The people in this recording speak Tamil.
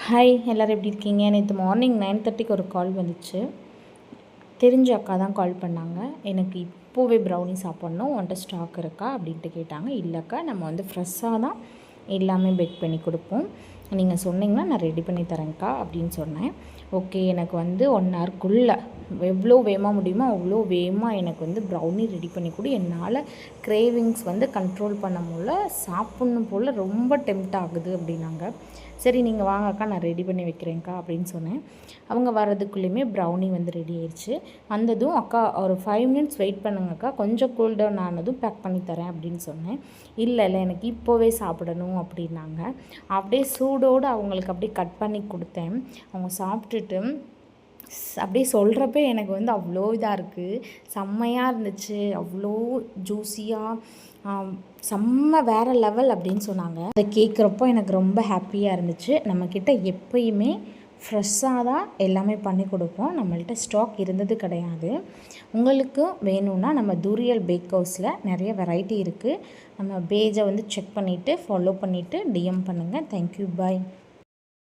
ஹாய் எல்லோரும் எப்படி இருக்கீங்க? நேற்று மார்னிங் 9:30க்கு ஒரு கால் வந்துச்சு. தெரிஞ்ச அக்கா தான் கால் பண்ணாங்க. எனக்கு இப்போவே ப்ரௌனி சாப்பிட்ணும், உன்கிட்ட ஸ்டாக் இருக்கா அப்படின்ட்டு கேட்டாங்க. இல்லைக்கா, நம்ம வந்து ஃப்ரெஷ்ஷாக தான் எல்லாமே பேக் பண்ணி கொடுப்போம், நீங்கள் சொன்னீங்கன்னா நான் ரெடி பண்ணி தரேன்க்கா அப்படின்னு சொன்னேன். ஓகே, எனக்கு வந்து 1 ஹவர்க்குள்ளே எவ்வளோ வேகமாக முடியுமோ அவ்வளோ வேகமாக எனக்கு வந்து ப்ரௌனி ரெடி பண்ணி கொடு. என்னால் கிரேவிங்ஸ் வந்து கண்ட்ரோல் பண்ண முடியல, சாப்பிட்ணும் போல் ரொம்ப டெம்ப்ட் ஆகுது அப்படின்னாங்க. சரி, நீங்கள் வாங்க அக்கா, நான் ரெடி பண்ணி வைக்கிறேன்க்கா அப்படின்னு சொன்னேன். அவங்க வர்றதுக்குள்ளேயுமே ப்ரௌனி வந்து ரெடி ஆயிடுச்சு. வந்ததும் அக்கா ஒரு 5 மினிட்ஸ் வெயிட் பண்ணுங்கக்கா, கொஞ்சம் கூல் டவுன் ஆனதும் பேக் பண்ணி தரேன் அப்படின்னு சொன்னேன். இல்லை எனக்கு இப்போவே சாப்பிடணும் அப்படின்னாங்க. அப்படியே சூடோடு அவங்களுக்கு அப்படியே கட் பண்ணி கொடுத்தேன். அவங்க சாப்பிட்டுட்டு அப்படியே சொல்கிறப்ப எனக்கு வந்து அவ்வளோ இதாக இருக்குது, செம்மையாக இருந்துச்சு, அவ்வளோ ஜூஸியாக, செம்ம வேறு லெவல் அப்படின்னு சொன்னாங்க. அதை கேட்குறப்போ எனக்கு ரொம்ப ஹாப்பியாக இருந்துச்சு. நம்மக்கிட்ட எப்பயுமே ஃப்ரெஷ்ஷாக தான் எல்லாமே பண்ணி கொடுப்போம், நம்மள்கிட்ட ஸ்டாக் இருந்தது கிடையாது. உங்களுக்கு வேணும்னா நம்ம தூரியல் பேக் ஹவுஸில் நிறைய வெரைட்டி இருக்குது. நம்ம பேஜை வந்து செக் பண்ணிவிட்டு ஃபாலோ பண்ணிவிட்டு டிஎம் பண்ணுங்கள். தேங்க்யூ, பாய்.